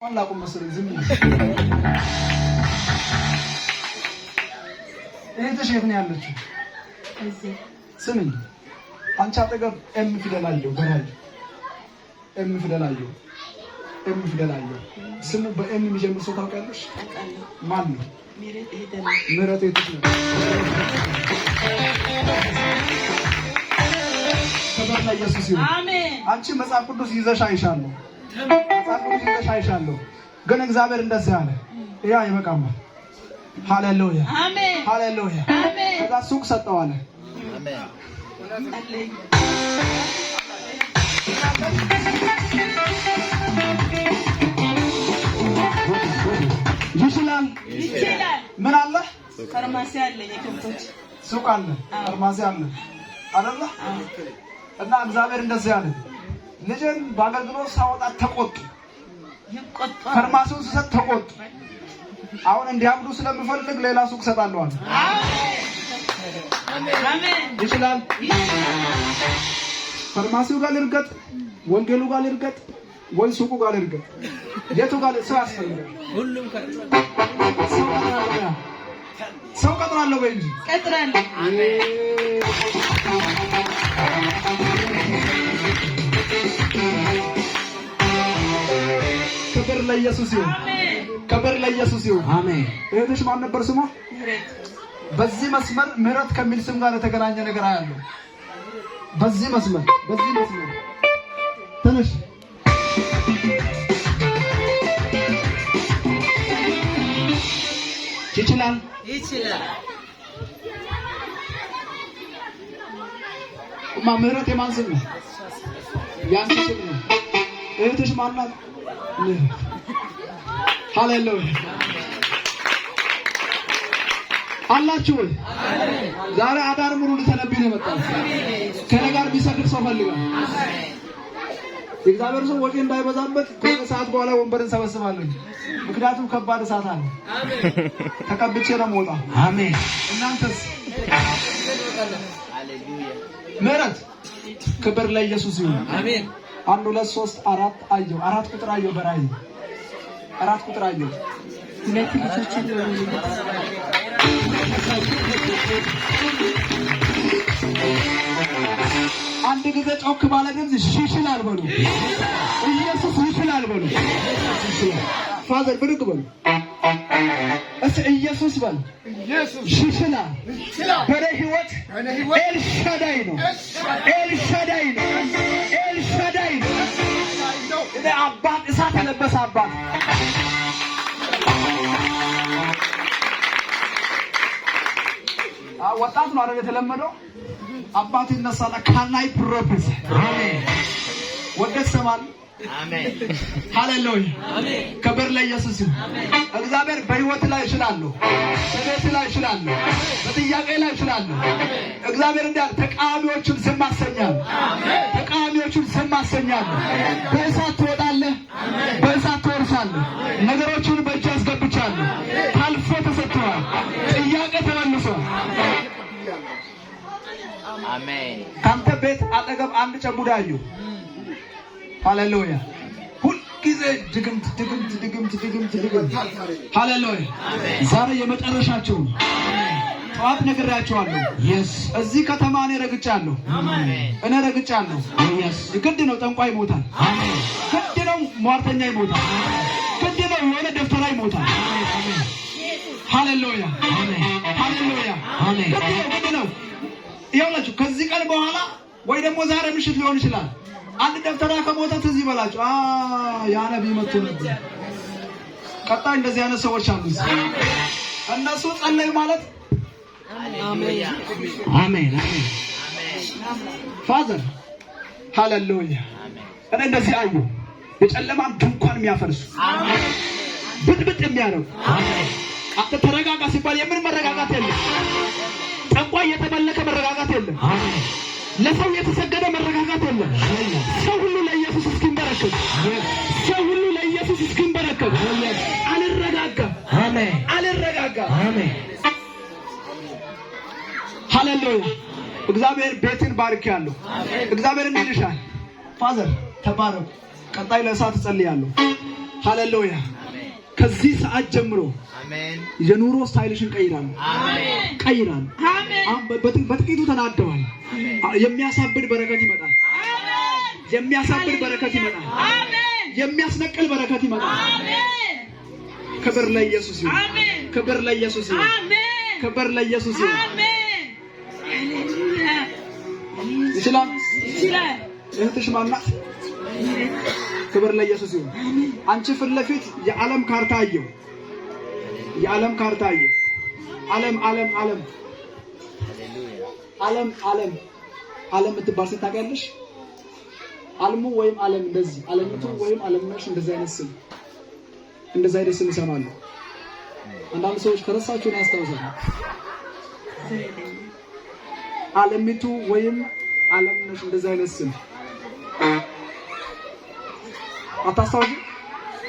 والله أقوم مصر زميل. إيه أنت شايفني عملت شو؟ سمين. أنت أعتقد أم في دلاليو براي. أم في دلاليو. أم في دلاليو. سمو بأم مجمع صوتها كارش. مانو. ميرت إيه تسمع. كبرنا يسوع. آمين. أنت مسافر دوس يزا شايشانو. مسافر دوس يزا شايشانو. ግን እግዚአብሔር እንደዚህ አለ ያ ይበቃማ ሃሌሉያ አሜን ሃሌሉያ አሜን ከዛ ሱቅ ሰጠው አለ አሜን ይችላል ምን አለ ፋርማሲ አለ የከብቶች ሱቅ አለ ፋርማሲ አለ አይደለ እና እግዚአብሔር እንደዚህ አለ ልጅን ባገልግሎት ሳወጣ ተቆጡ ፈርማሲውን ሰጥ ተቆጡ አሁን እንዲያብዱ ስለምፈልግ ሌላ ሱቅ ሰጣለሁ አለ አሜን አሜን ይችላል ፈርማሲው ጋር ልርገጥ ወንጌሉ ጋር ልርገጥ ወይ ሱቁ ጋር ልርገጥ የቱ ጋር ሰው ያስፈልጋል ሁሉም ሰው ቀጥራለሁ ወይ እንጂ ቀጥራለሁ كبر لا يسوع كبر لا يسوع آمين إيش ما نبر سما بزي مسمر مرات كمل سم قال تكرانيا نكرايا بزي مسمر تنش يشيلان ما مرات يمان سم يان سم إيش ما نبر ሃሌሉያ አላችሁ ወይ ዛሬ አዳር ሙሉ ልተነብይ ነው የመጣው ከኔ ጋር ቢሰግድ ሰው ፈልጋል እግዚአብሔር ሰው ወጪ እንዳይበዛበት ከሰዓት በኋላ ወንበር እንሰበስባለን ምክንያቱም ከባድ ሰዓት አለ አሜን ተቀብጬ ነው የምወጣው አሜን እናንተስ ሃሌሉያ ምሕረት ክብር ለኢየሱስ ይሁን አሜን 1 2 3 4 አየሁ 4 ቁጥር አየሁ በራእይ 4 ቁጥር አየሁ ሁለት ልጆች አንድ ጊዜ ጮክ ባለ ድምፅ ይችላል በሉ ኢየሱስ ይችላል በሉ ፋዘር ብድግ በሉ እስ ኢየሱስ በሉ ኢየሱስ ይችላል በኔ ህይወት ኤልሻዳይ ነው ኤልሻዳይ ነው ኤልሻዳይ ነው እኔ አባት እሳት የለበሰ አባት ወጣት ነው አይደል የተለመደው አባት ይነሳና ካናይ ፕሮፌስ አሜን ወደስ ሰማል አሜን ሃሌሉያ አሜን ክብር ለኢየሱስ ይሁን እግዚአብሔር በህይወት ላይ ይችላል በቤት ላይ ይችላል በጥያቄ ላይ ይችላል እግዚአብሔር እንዳል ተቃዋሚዎችን ዝም አሰኛል አሜን ተቃዋሚዎችን ዝም አሰኛል በእሳት ትወጣለህ በእሳት ትወርሳለህ ነገሮችን በእጅ አስገብቻለሁ ታልፎ ተሰጥቷል ጥያቄ ተመልሷል አሜን ካንተ ቤት አጠገብ አንድ ጨቡዳዩ ሃሌሉያ ሁሉ ጊዜ ድግምት ሃሌሉያ ዛሬ የመጨረሻቸው ጠዋት ነግራቸዋለሁ ኢየስ እዚህ ከተማ እኔ ረግጫለሁ እኔ ረግጫለሁ ኢየስ ግድ ነው ጠንቋይ ይሞታል አሜን ግድ ነው ሟርተኛ ይሞታል ግድ ነው የሆነ ደፍተራ ይሞታል አሜን ሃሌሉያ አሜን ሃሌሉያ አሜን ግድ ነው ይኸውላችሁ ከዚህ ቀን በኋላ ወይ ደግሞ ዛሬ ምሽት ሊሆን ይችላል አንድ ደፍተራ ከሞተ ትዝ ይበላችሁ ያ ነብይ መጥቶ ነበር ቀጣይ እንደዚህ አይነት ሰዎች አሉ እነሱ ጸለዩ ማለት አሜን አሜን አሜን ፋዘር ሃሌሉያ እኔ እንደዚህ አዩ የጨለማን ድንኳን የሚያፈርሱ አሜን ብጥብጥ የሚያረጉ አሜን አንተ ተረጋጋ ሲባል የምን መረጋጋት የለም ጠንቋይ የተመለከ መረጋጋት የለም አሜን ለሰው የተሰገደ መረጋጋት የለም ሰው ሁሉ ለኢየሱስ እስኪንበረከክ ሰው ሁሉ ለኢየሱስ እስኪንበረከክ አልረጋጋ አሜን አልረጋጋ አሜን ሃሌሉያ እግዚአብሔር ቤትን ባርኪያለሁ እግዚአብሔር እንዲልሻል ፋዘር ተባረክ ቀጣይ ለእሳት ጸልያለሁ ሃሌሉያ። ከዚህ ሰዓት ጀምሮ አሜን የኑሮ ስታይልሽን ቀይራለሁ። አሜን ቀይራለሁ። አሜን። በጥቂቱ ተናደዋል። የሚያሳብድ በረከት ይመጣል። አሜን። የሚያሳብድ በረከት ይመጣል። አሜን። የሚያስነቅል በረከት ይመጣል። አሜን። ክብር ለኢየሱስ ይሁን። አሜን። ክብር ለኢየሱስ ይሁን። አሜን። ክብር ለኢየሱስ ይሁን። አሜን። ሃሌሉያ። ይችላል። እህትሽ ማናት? ክብር ለኢየሱስ ይሁን። አንቺ ፊት ለፊት የዓለም ካርታ አየሁ። የዓለም ካርታ አየሁ። ዓለም የምትባል ሴት ታውቂያለሽ? ዓለሙ ወይም ዓለም እንደዚህ ዓለምቱ ወይም ዓለምነሽ እንደዚህ አይነት ስም እሰማለሁ። አንዳንድ ሰዎች ከረሳችሁ ነው ያስታውሳሉ። ዓለምቱ ወይም ዓለምነሽ እንደዚህ አይነት ስም አታስታውሱ?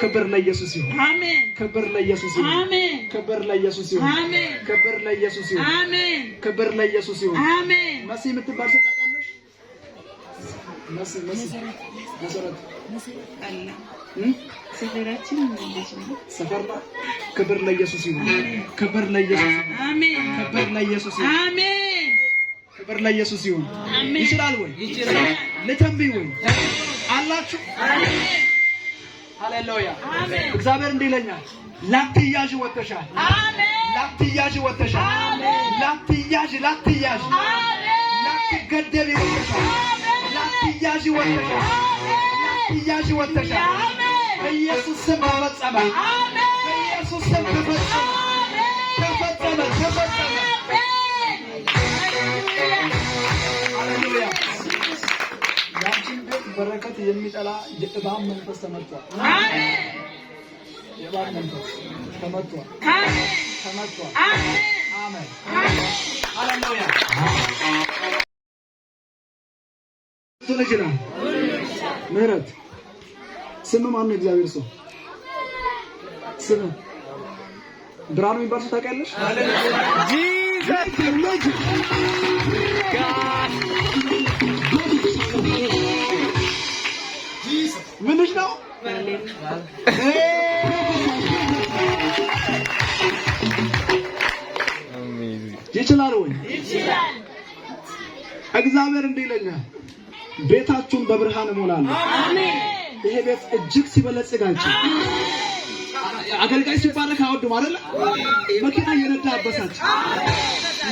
ክብር ለኢየሱስ ይሁን። አሜን። ክብር ለኢየሱስ ይሁን። አሜን። ክብር ለኢየሱስ ይሁን። አሜን። ክብር ለኢየሱስ ይሁን። አሜን። ክብር ለኢየሱስ ይሁን። አሜን። መሲ የምትባል ሴት ታውቃለሽ? መሰረት ሰፈር ነው። ክብር ለኢየሱስ ይሁን። ክብር ለኢየሱስ ይሁን። አሜን። ክብር ለኢየሱስ ይሁን። አሜን። ክብር ለኢየሱስ ይሁን። ይችላል ወይ? ይችላል። ልተንብይ ወይ አላችሁ? አሜን። ሃሌሉያ። እግዚአብሔር እንዲህ ይለኛል፣ ላትያዥ ወጥተሻል። አሜን። ላትያዥ ወጥተሻል። አሜን። ላትገደቢ ወጥተሻል። ላትያዥ ወጥተሻል። ላትያዥ ወጥተሻል። በኢየሱስ ስም ተፈጸመ። በኢየሱስ ስም ተፈጸመ። ሃሌሉያ። ያንቺን ቤት በረከት የሚጠላ የእባብ መንፈስ ተመቷል። አሜን። የእባብ መንፈስ ተመቷል። አሜን። ተመቷል። አሜን። አሜን። ሃሌሉያ። ተነግራ ምህረት ስም ማን ነው? እግዚአብሔር ሰው ስም ብርሃኑ የሚባል ሰው ታውቂያለሽ? ምንሽ ነው? ይችላል ወይ? ይችላል። እግዚአብሔር እንዲህ ይለኛል፣ ቤታችሁን በብርሃን እሞላለሁ። አሜን። ይሄ ቤት እጅግ ሲበለጽጋችሁ አገልጋይ ሲባረክ አይወዱም አይደል? መኪና እየነዳ አበሳጭ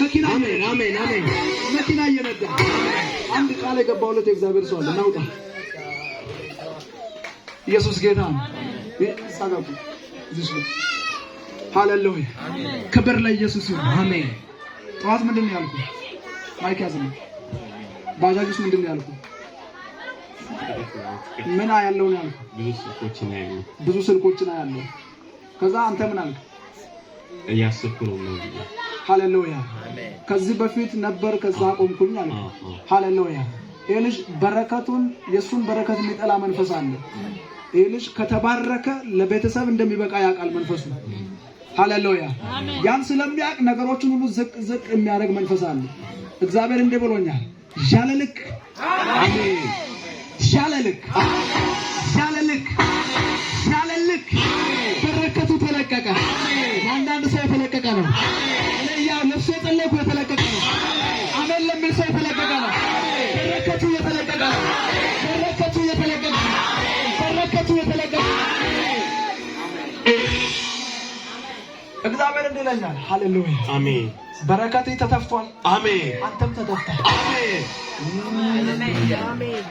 መኪና። አሜን አሜን አሜን። መኪና እየነዳ አንድ ቃል የገባውለት የእግዚአብሔር ሰው አለ። ናውጣ ኢየሱስ ጌታ ነው። ይሳጋቡ እዚህ ነው። ሃሌሉያ። ክብር ለኢየሱስ ይሁን። አሜን። ጠዋት ምንድን ነው ያልኩት? ማይክ ያዝልኝ። ባጃጅ ውስጥ ምንድን ነው ያልኩት? ምን ያለው ነው ያልኩት? ብዙ ስልኮችን ያለው። ከዛ አንተ ምን አልክ? እያሰብኩ ነው። ሃሌሉያ። ከዚህ በፊት ነበር ከዛ ቆምኩኝ አለ። ሃሌሉያ። ይሄ ልጅ በረከቱን የሱን በረከት የሚጠላ መንፈስ አለ። ይሄ ልጅ ከተባረከ ለቤተሰብ እንደሚበቃ ያውቃል መንፈሱ። ሃሌሉያ። ያን ስለሚያውቅ ነገሮችን ሁሉ ዝቅ ዝቅ የሚያደርግ መንፈስ አለ። እግዚአብሔር እንደ ብሎኛል፣ ያለ ልክ አሜን፣ ያለ ልክ ያለ ልክ ያለ ልክ በረከቱ ተለቀቀ። አንዳንድ ሰው የተለቀቀ ነው። ያው ለሱ የጠለቁ የተለቀቀ ነው። አሜን ለሚል ሰው የተለቀቀ ነው። በረከቱ የተለቀቀ ነው። በረከቱ የተለቀቀ ነው። በረከቱ የተለቀቀ ነው። እግዚአብሔር እንዲህ ይለኛል፣ ሃሌሉያ አሜን። በረከት ተተፍቷል። አሜን። አንተም ተተፍቷል። አሜን አሜን።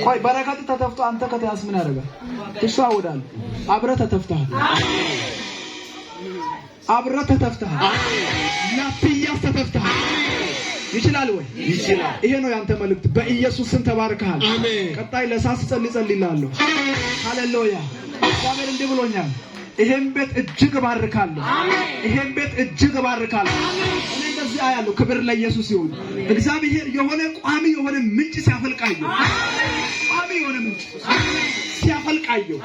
ቆይ በረከት ተተፍቶ አንተ ከተያዝ ምን ያደርጋል? ትሻወዳል። አብረህ ተተፍተሃል። አሜን። አብረህ ተተፍተሃል። አሜን። ላትያዝ ተተፍተሃል። ይችላል ወይ? ይችላል። ይሄ ነው ያንተ መልእክት። በኢየሱስ ስም ተባርከሃል። አሜን። ቀጣይ ለሳስ ጸልይላለሁ። ሃሌሉያ። እግዚአብሔር እንዲህ ብሎኛል፣ ይሄን ቤት እጅግ ባርካለሁ። ይሄን ቤት እጅግ ባርካለሁ። እኔ እንደዚህ አያለሁ። ክብር ለኢየሱስ ይሁን። እግዚአብሔር የሆነ ቋሚ የሆነ ምንጭ ሲያፈልቃየው፣ ቋሚ የሆነ ምንጭ ሲያፈልቃየው፣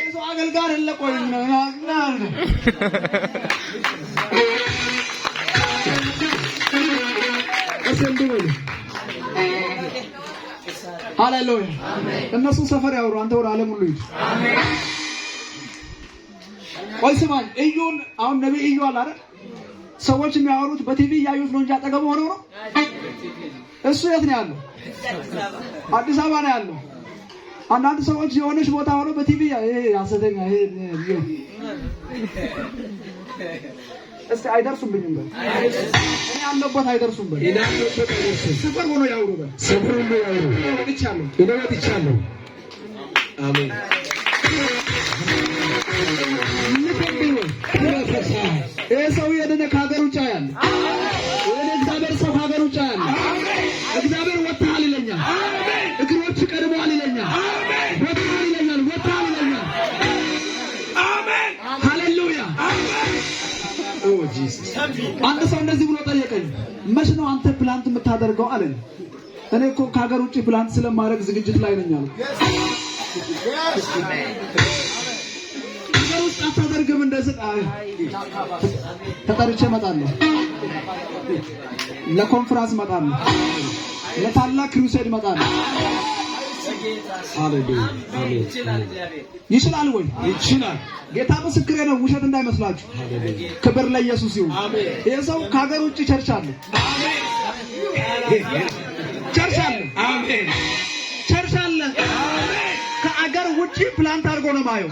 የሰው አገልጋር ለቆይ ሃሌሉያ እነሱ ሰፈር ያወሩ አንተ ወደ ዓለም ሁሉ ሂድ። ቆይ ስማኝ እዩን አሁን ነብይ እዩ አለ አይደል? ሰዎች የሚያወሩት በቲቪ ያዩት ነው እንጂ አጠገቡ ሆኖ ነው። እሱ የት ነው ያለው? አዲስ አበባ ነው ያለው። አንዳንድ ሰዎች የሆነች ቦታ ሆኖ በቲቪ ያሰደኛ ይሄ እስቲ አይደርሱብኝም በል እኔ ያለበት አይደርሱም በል ሰፈር ሆኖ ያወሩ በል ሰፈር ሆኖ ያወሩ ይቻላል። አሜን ሰው የደነ ከሀገር ውጭ ያለ ወደ እግዚአብሔር ሰው ከሀገር ውጭ ያለ እግዚአብሔር ወጣል ይለኛል። እግሮች ቀድመዋል ይለኛል። ወጣል ይለኛል። አሜን ሃሌሉያ ኦ ጂሰስ። አንድ ሰው እንደዚህ ብሎ ጠየቀኝ፣ መች ነው አንተ ፕላንት የምታደርገው አለኝ። እኔ እኮ ከሀገር ውጭ ፕላንት ስለማድረግ ዝግጅት ላይ ነኝ አለ። አታደርግም እንደዚህ ተጠርቼ እመጣለሁ። ለኮንፈረንስ እመጣለሁ። ለታላቅ ክሩሴድ እመጣለሁ። ሃሌሉያ አሜን። ይችላል ወይ? ይችላል። ጌታ ምስክሬ ነው፣ ውሸት እንዳይመስላችሁ። ክብር ለኢየሱስ ይሁን። ይሄ ሰው ከሀገር ውጭ ቸርች አለ። አሜን። ቸርች አለ። ከሀገር ውጭ ፕላንት አድርጎ ነው ማየው።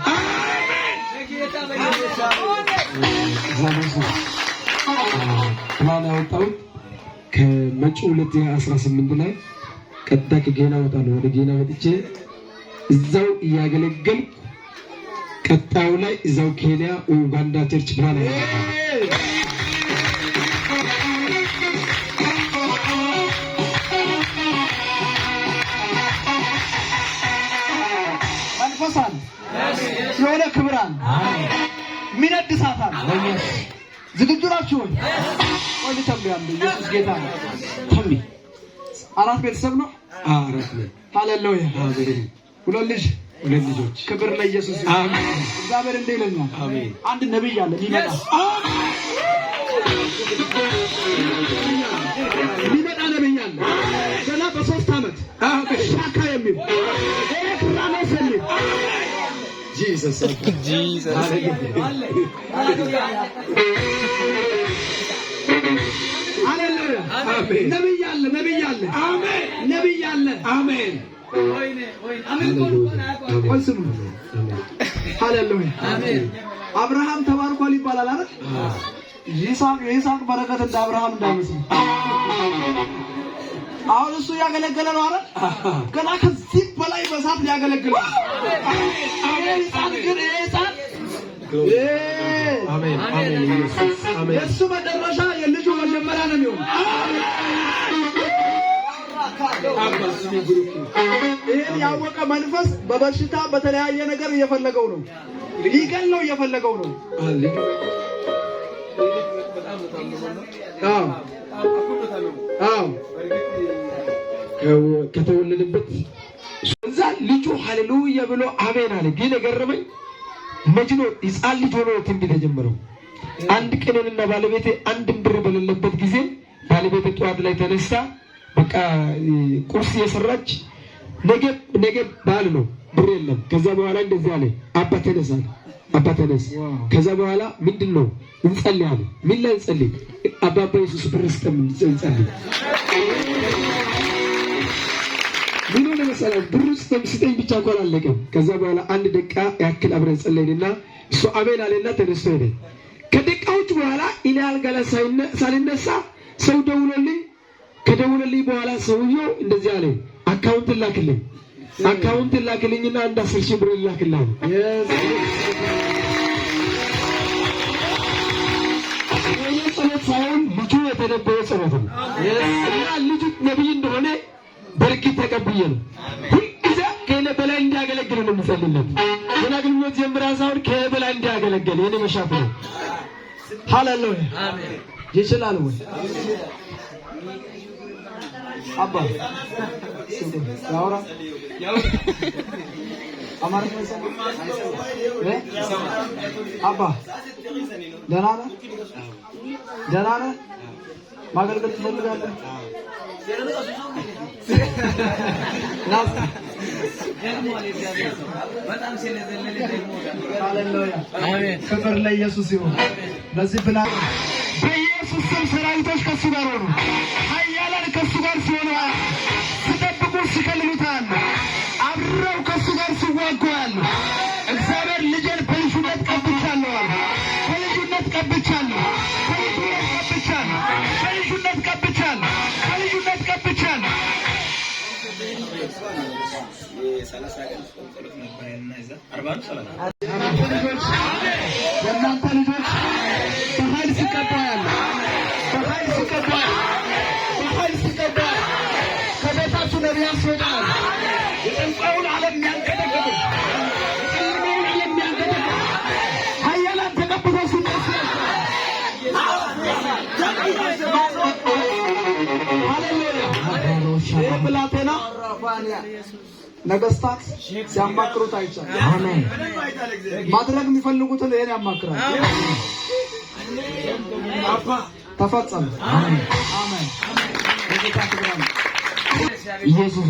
ፕላን ያወጣሁት ከመጪው 2018 ላይ ቀጥታ ከጌና ወጣለሁ። ወደ ጌና ወጥቼ እዛው እያገለገልኩ ቀጣዩ ላይ እዛው ኬንያ ኡጋንዳ ቸርች ፕላን ያወጣሁ። መንፈሳን የሆነ ክብራን ሚነድሳታል። ዝግጁ ናችሁ ወይ? ወደ ተምያለሁ። ኢየሱስ ጌታ ነው። ተምቢ አራት ቤተሰብ ነው። አራት ነው። ሃሌሉያ አሜን። ሁለት ልጆች። ክብር ለኢየሱስ ይሁን። አሜን። እግዚአብሔር እንደ ይለኛል። አሜን። አንድ ነብይ አለ ሊመጣ ነብይ አለ ገና በ3 ዓመት ሻካ የሚል Jesus. Hallelujah. Amen. ነብይ አለ። አሜን። ሃሌሉያ አሜን። አብርሃም ተባርኳል ይባላል አይደል? ይስሐቅ በረከት እንደ አብርሃም እንዳይመስል። አሁን እሱ ያገለገለ ነው አይደል? ገና ከዚህ በላይ በሳት ሊያገለግል ነው። አሜን። አሜን። አሜን። የእሱ መጨረሻ የልጁ መጀመሪያ ነው የሚሆነው። ይህን ያወቀ መንፈስ በበሽታ በተለያየ ነገር እየፈለገው ነው። ሊገለው እየፈለገው ነው። ከተወለደበት እዛ ልጁ ሃሌሉያ ብሎ አሜን አለ። ግን የገረመኝ መጅኖ ሕፃን ልጅ ሆኖ ትንቢት የጀመረው አንድ ቀንና ባለቤቴ አንድም ብር በሌለበት ጊዜ ባለቤቴ ጠዋት ላይ ተነስታ በቃ ቁርስ የሰራች ነገ ባል ነው ብር የለም። ከዛ በኋላ እንደዚህ አለ፣ አባ ተነስ። ከዛ በኋላ ምንድነው እንጸልያለን። ምን ላይ እንጸልይ? አባባ ኢየሱስ ብር ስጠን እንጸልይ። ምን ሆነ መሰለህ? ብር ስጠኝ ብቻ እኮ አላለቀም። ከዛ በኋላ አንድ ደቂቃ ያክል አብረን ጸለይንና እሱ አሜን አለና ተነስቶ ሄደ። ከደቂቃዎች በኋላ እኔ አልጋ ላይ ሳልነሳ ሰው ደውሎልኝ፣ ከደውሎልኝ በኋላ ሰውየው እንደዚህ አለ፣ አካውንት ላክልኝና አንድ 10,000 ብር ላክልኝ። ጸሎት ሳይሆን ልጁ የተነበየ ጸሎት ነው። ልጁ ነብይ እንደሆነ በርግጥ ተቀብዬ ነው። ሁልጊዜ ከእኔ በላይ እንዲያገለግል ነው የምጸልይለት። ገና አገልግሎት ጀምራ ሳይሆን ከእኔ በላይ እንዲያገለግል የእኔ መሻት ነው። ሃሌሉያ አሜን። ይችላል ወይ አባ ያውራ አማርኛ አባ ደህና ነህ? ማገልገል ትፈልጋለህ? ክብር ለኢየሱስ ይሁን። ለዚህ ብላ በኢየሱስ ስም ሰራዊቶች ከሱ ጋር ሆኑ። ኃያላን ከሱ ጋር ሲሆኑ ሲጠብቁ ሲከልሉታል። አብረው ከሱ ጋር ሲዋጉ ያሉ እግዚአብሔር ልጄን በልጁነት ቀብቻለሁ አለ። በልጁነት ቀብቻለሁ፣ በልጁነት ቀብቻለሁ፣ በልጁነት ቀብቻለሁ፣ በልጁነት ቀብቻለሁ። የእናንተ ልጆች በኃይል ሲቀባ ያለ በኃይል ሲቀባ በኃይል ሲቀባ ከቤታችሁ ነቢያት ይወጣል። የጠንቋዩን ዓለም የሚያንቀጠቅጡ የጨለማውን ዓለም የሚያንቀጠቅጡ ኃያላን ተቀብተው ሲነሱ ይህ ብላቴና ነገስታት ሲያማክሩት አይቻልም። አሜን። ማድረግ የሚፈልጉትን ይሄን ያማክራል። ተፈጸመ። አሜን። አሜን። ኢየሱስ